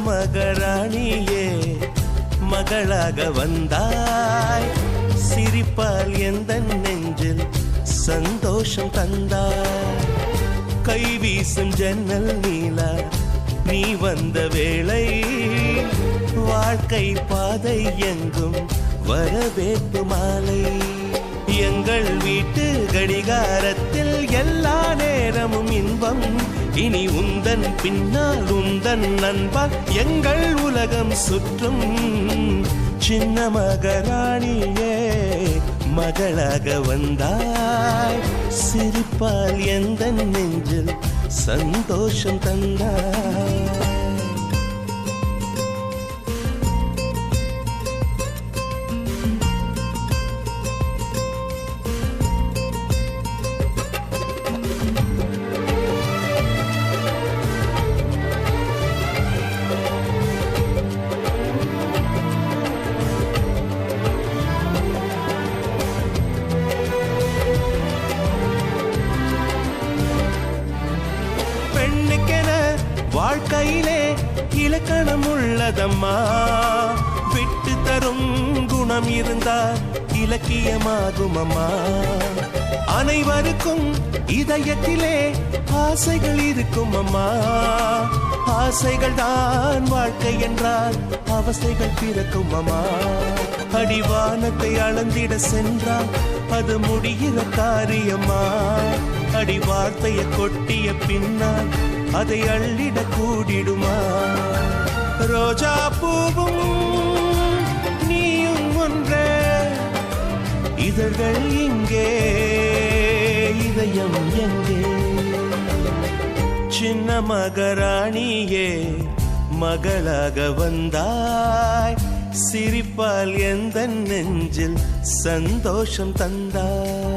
மகராணியே மகளாக வந்தாய், சிரிப்பால் எந்த நெஞ்சில் சந்தோஷம் தந்தாய். கை வீசும் ஜன்னல் நீலா நீ வந்த வேளை, வாழ்க்கை பாதை எங்கும் வரவேற்பு மாலை. எங்கள் வீட்டு கடிகாரத்தில் எல்லா நேரமும் இன்பம், இனி உந்தன் பின்னால் உந்தன் நண்பன் எங்கள் உலகம் சுற்றும். சின்ன மகராணியே மகளாக வந்தாய், சிரிப்பால் எந்த நெஞ்சில் சந்தோஷம் தந்தாய். வாழ்க்கையிலே இலக்கணம் உள்ளதம்மா, விட்டு தரும் குணம் இருந்தால் இலக்கியமாகும் அம்மா. அனைவருக்கும் இதயத்திலே ஆசைகள் இருக்கும் அம்மா, ஆசைகள் தான் வாழ்க்கை என்றால் அவசைகள் பிறக்கும் அம்மா. அடிவானத்தை அளந்திட சென்றால் அது முடிகிற காரியம்மா, அடி வார்த்தையை கொட்டிய பின்னால் அதை அள்ளிட கூடிடுமா. ரோஜா பூவும் நீயும் ஒன்றே, இதழ்கள் இங்கே இதயம் எங்கே. சின்ன மகராணியே மகளாக வந்தாய், சிரிப்பால் எந்த நெஞ்சில் சந்தோஷம் தந்தாய்.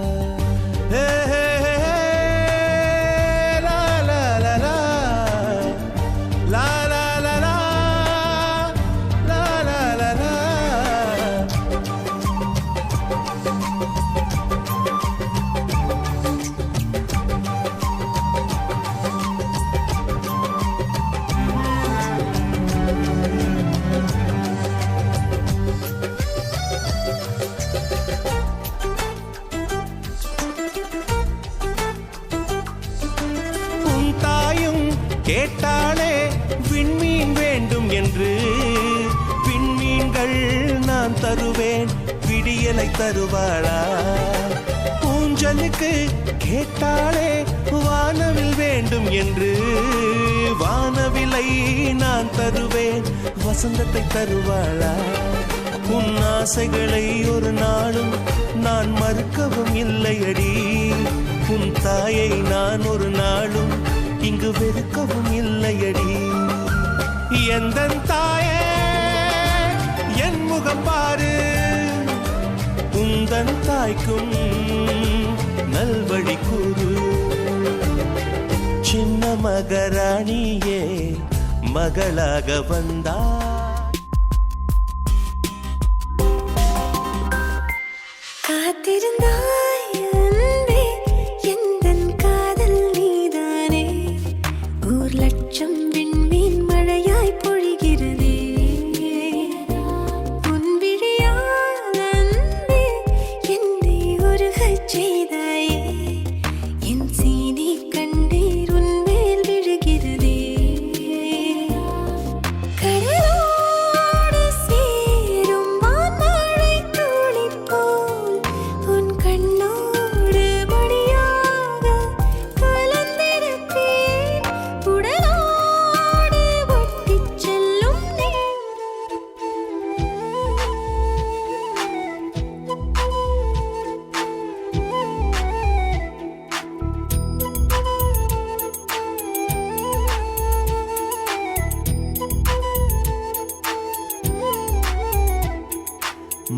கேட்டாளே விண்மீன் வேண்டும் என்று, விண்மீன்கள் நான் தருவேன், விடியலை தருவாளா. ஊஞ்சலுக்கு கேட்டாளே வானவில் வேண்டும் என்று, வானவிலை நான் தருவேன், வசந்தத்தை தருவாளா. உன் ஆசைகளை ஒரு நாளும் நான் மறுக்கவும் இல்லையடி, உன் தாயை நான் ஒரு நாளும் இங்கு வெறுக்கவும் இல்லையடி. எந்தன் தாயே என் முகம் பாரு, உந்தன் தாய்க்கும் நல்வழி கூறு. சின்ன மகராணியே மகளாக வந்தாய்.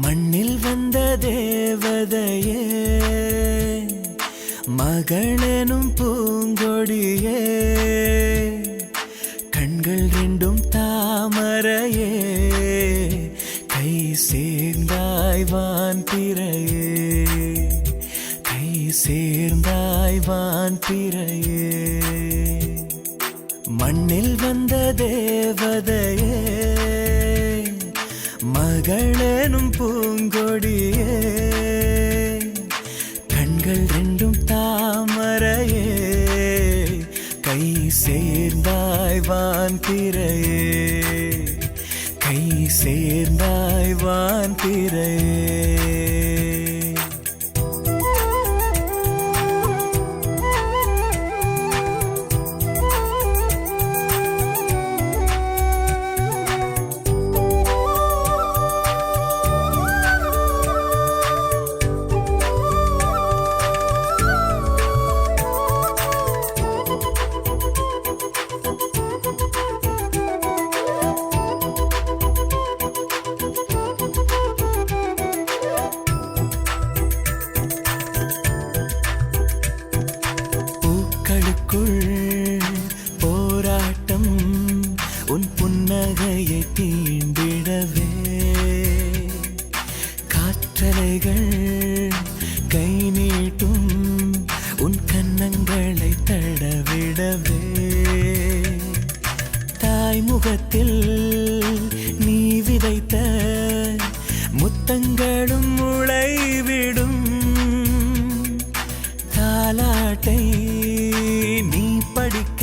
மண்ணில் வந்த தேவதையே மகளெனும் பூங்கொடியே, கண்கள் ரெண்டும் தாமரையே, கை சேர்ந்தாய் வான் பிறையே, கை சேர்ந்தாய் வான் பிறையே. மண் மண்ணில் வந்த தேவதையே, மகளெனும் பூங்கொடியே, கண்கள் ரெண்டும் தாமரையே, கை சேர்ந்தாய் வான் பிறையே, கை சேர்ந்தாய் வான் பிறையே. போராட்டம் உன் புன்னகையை தீண்டிடவே, காற்றலைகள் கை நீட்டும் உன் கன்னங்களை தடவிடவே, தாய்முகத்தில் நீ விதைத்த முத்தங்களும் முளைவிடும், தாலாட்டை நீ படிக்க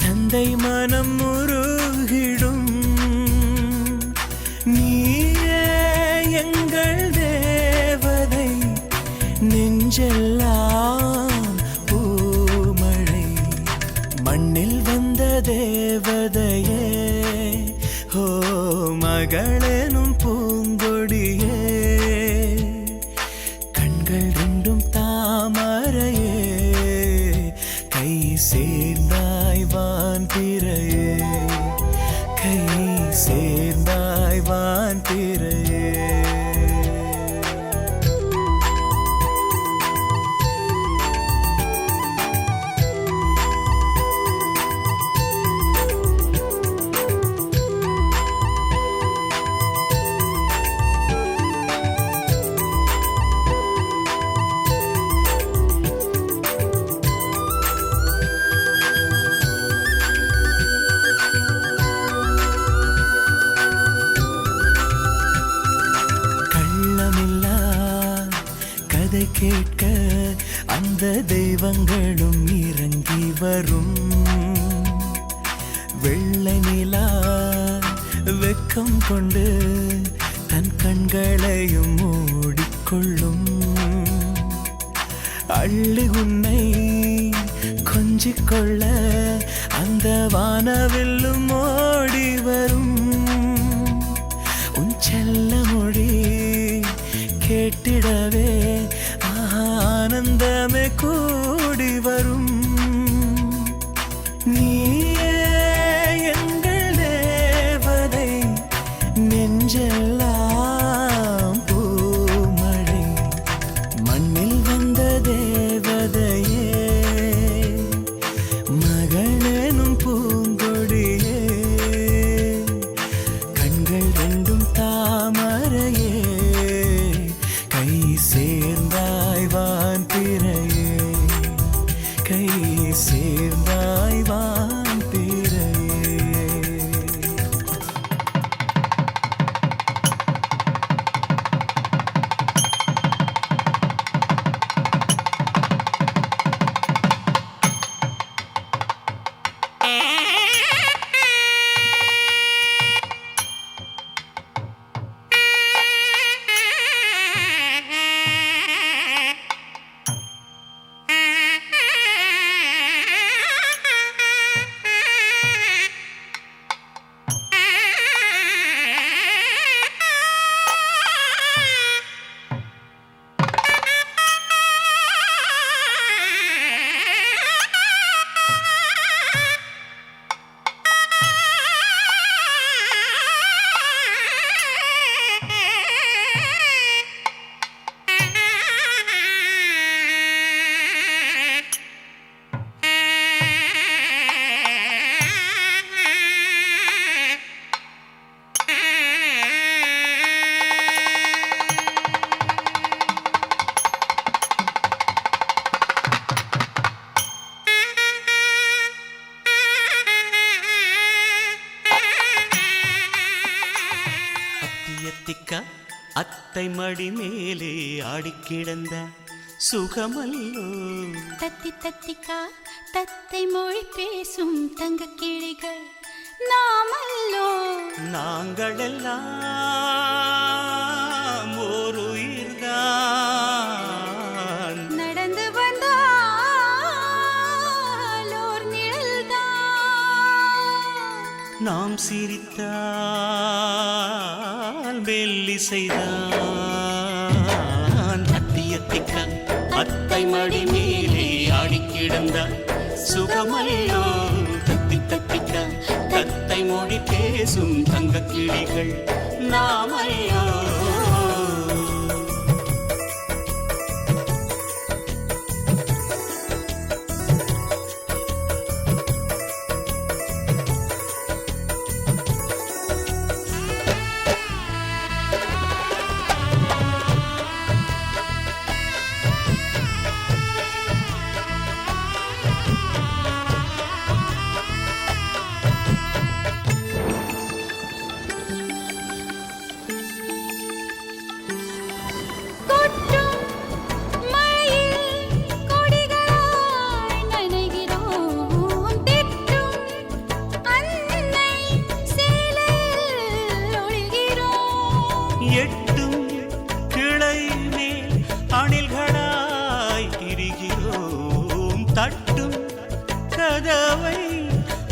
தந்தை மனம் உருகிடும், நீயே எங்கள் தேவதை, நெஞ்செல்லாம் பூமழை, மண்ணில் வந்த தேவதையே, ஓ மகளெனும் பூங்கொடியே, கண்கள் ரெண்டும் தாமரையே, கை சேர்ந்தாய் வான் பிறையே, கை சேர்ந்தாய் வான் பிறையே. கதை கேட்க அந்த தெய்வங்களும் இறங்கி வரும், வெள்ளை நிலா வெக்கம் கொண்டு தன் கண்களையும் மூடிக்கொள்ளும், அள்ளி உன்னை கொஞ்சிக்கொள்ள அந்த வானவில்லும் ஓடி வரும், உன் செல்ல மொழி கேட்டிடவே ஆனந்தமே கூடி வரும், நீயே எங்கள் தேவதை, நெஞ்செல்லாம் பூமழை, மண்ணில் வந்த தேவதையே, மகளெனும் பூங்கொடியே, கண்கள் ரெண்டும் தாமரையே, கை சேர்ந்தாய் வான் பிறையே. அத்தை மடி மேலே ஆடிக்கிடந்த சுகமல்லோ. தத்தி தத்திக்கா தத்தை மொழி பேசும் தங்க கிளிகள் நாமல்லோ. நாங்களெல்லாம் ஓர் உயிர்தான், நடந்து வந்தால் ஓர் நிழல்தான். நாம் சிரித்தால் மெல்லிசைதான். அத்தியத்திக்க அத்தை மடி மேலே ஆடிக்கிடந்த சுகமல்லோ. தத்தி தத்திக்க தத்தை மொழி பேசும் தங்க கிளிகள் நாமையோ. எட்டும் கிளை மேல் அணில்களாய் திரிகிறோம். தட்டும் கதவை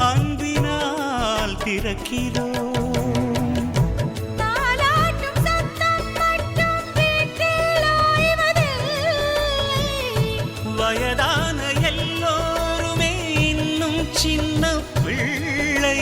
அன்பினால் திறக்கிறோம். வயதான எல்லோருமே இன்னும் சின்ன பிள்ளை.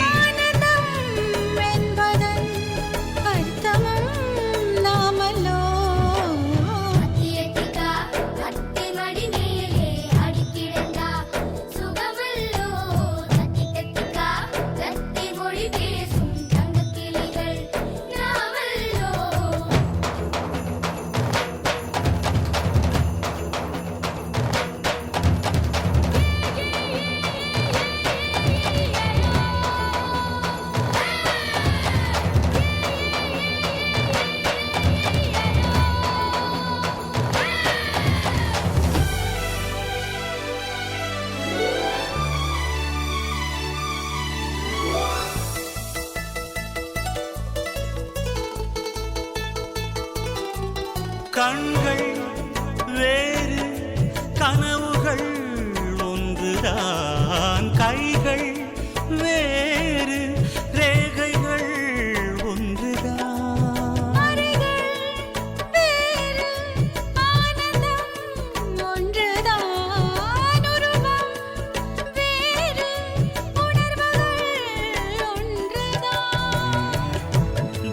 கண்கள் வேறு கனவுகள் ஒன்றுதான். கைகள் வேறு ரேகைகள் ஒன்றுதான்.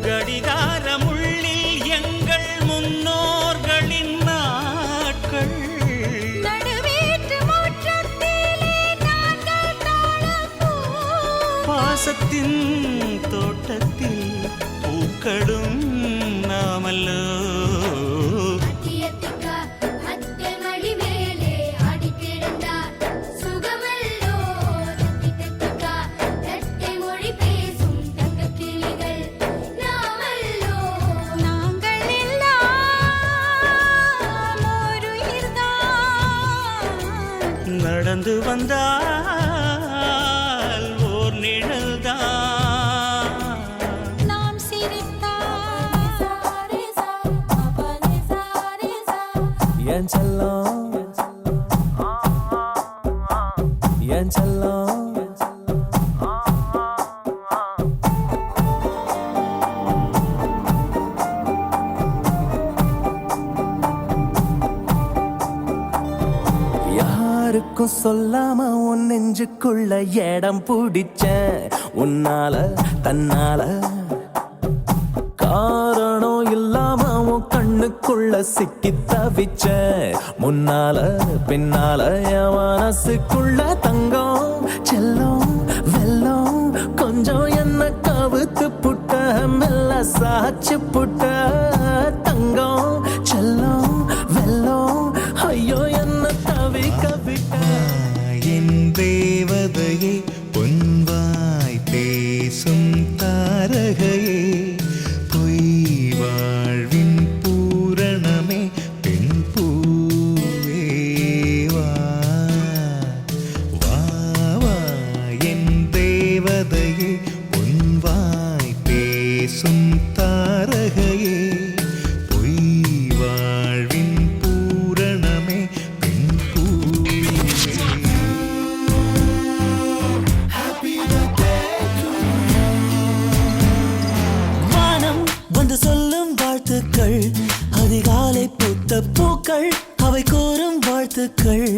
கடிகாரமுள்ளில் எங்கள் முன்னோர்களின் நாட்கள். பாசத்தின் தோட்டத்தில் பூக்களும் நாமல்லோ. நடந்து வந்தால் ஓர் நிழல்தான். நாம் என் செல்லம் என் செல்லம். யாருக்கும் சொல்லாம உன் நெஞ்சுக்குள்ள இடம் பிடிச்ச உன்னால தன்னால. காரணம் இல்லாம உன் கண்ணுக்குள்ள சிக்கி தவிச்ச முன்னால பின்னால. என் மனசுக்குள்ள தங்கம் செல்லம் வெல்லம் கொஞ்சம் என்ன கவுத்து புட்ட மெல்ல சாச்சு புட்ட. தங்கம் செல்லம் வெல்லம் ஐயோ என்ன தவிக்க விட்ட. என் தேவதையே பொன்வாய் பேசும் தாரகையே பொய் வாழ்வின் பூ அவை கூறும் வாழ்த்துக்கள்.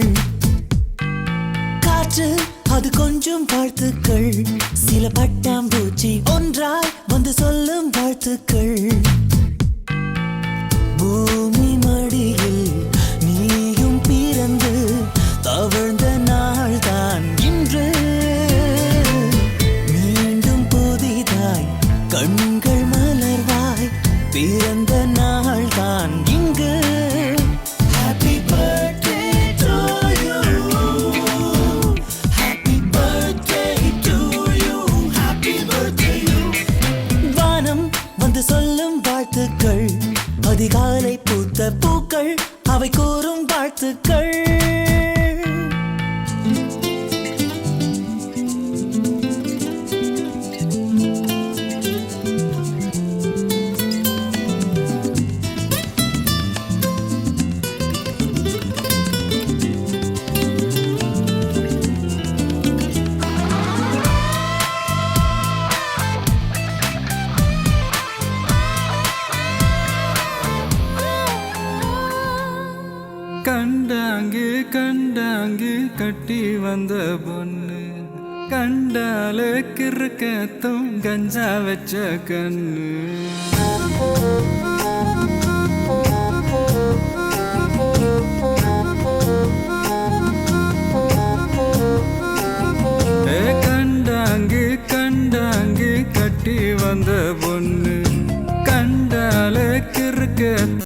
காற்று அது கொஞ்சம் வாழ்த்துக்கள். சில பட்டாம்பூச்சி ஒன்றாய் வந்து சொல்லும் வாழ்த்துக்கள். பூமி மடியில் நீயும் பிறந்து தவழ்ந்த நாள் தான் இன்று. மீண்டும் புதிதாய் கண்கள் மலர்வாய் பிறந்த நாள் தான் இங்கு. Happy birthday to you. Happy birthday to you. Happy birthday you. வானம் வந்து சொல்லும் வாழ்த்துக்கள். அதிகாலை பூத்த பூக்கள் அவை கூறும் வாழ்த்துக்கள். கண்டாங்கு கண்டாங்கு கட்டி வந்த பொண்ணு கண்டால கிறுக்கத்தும் கஞ்சா வச்ச கண்ணு.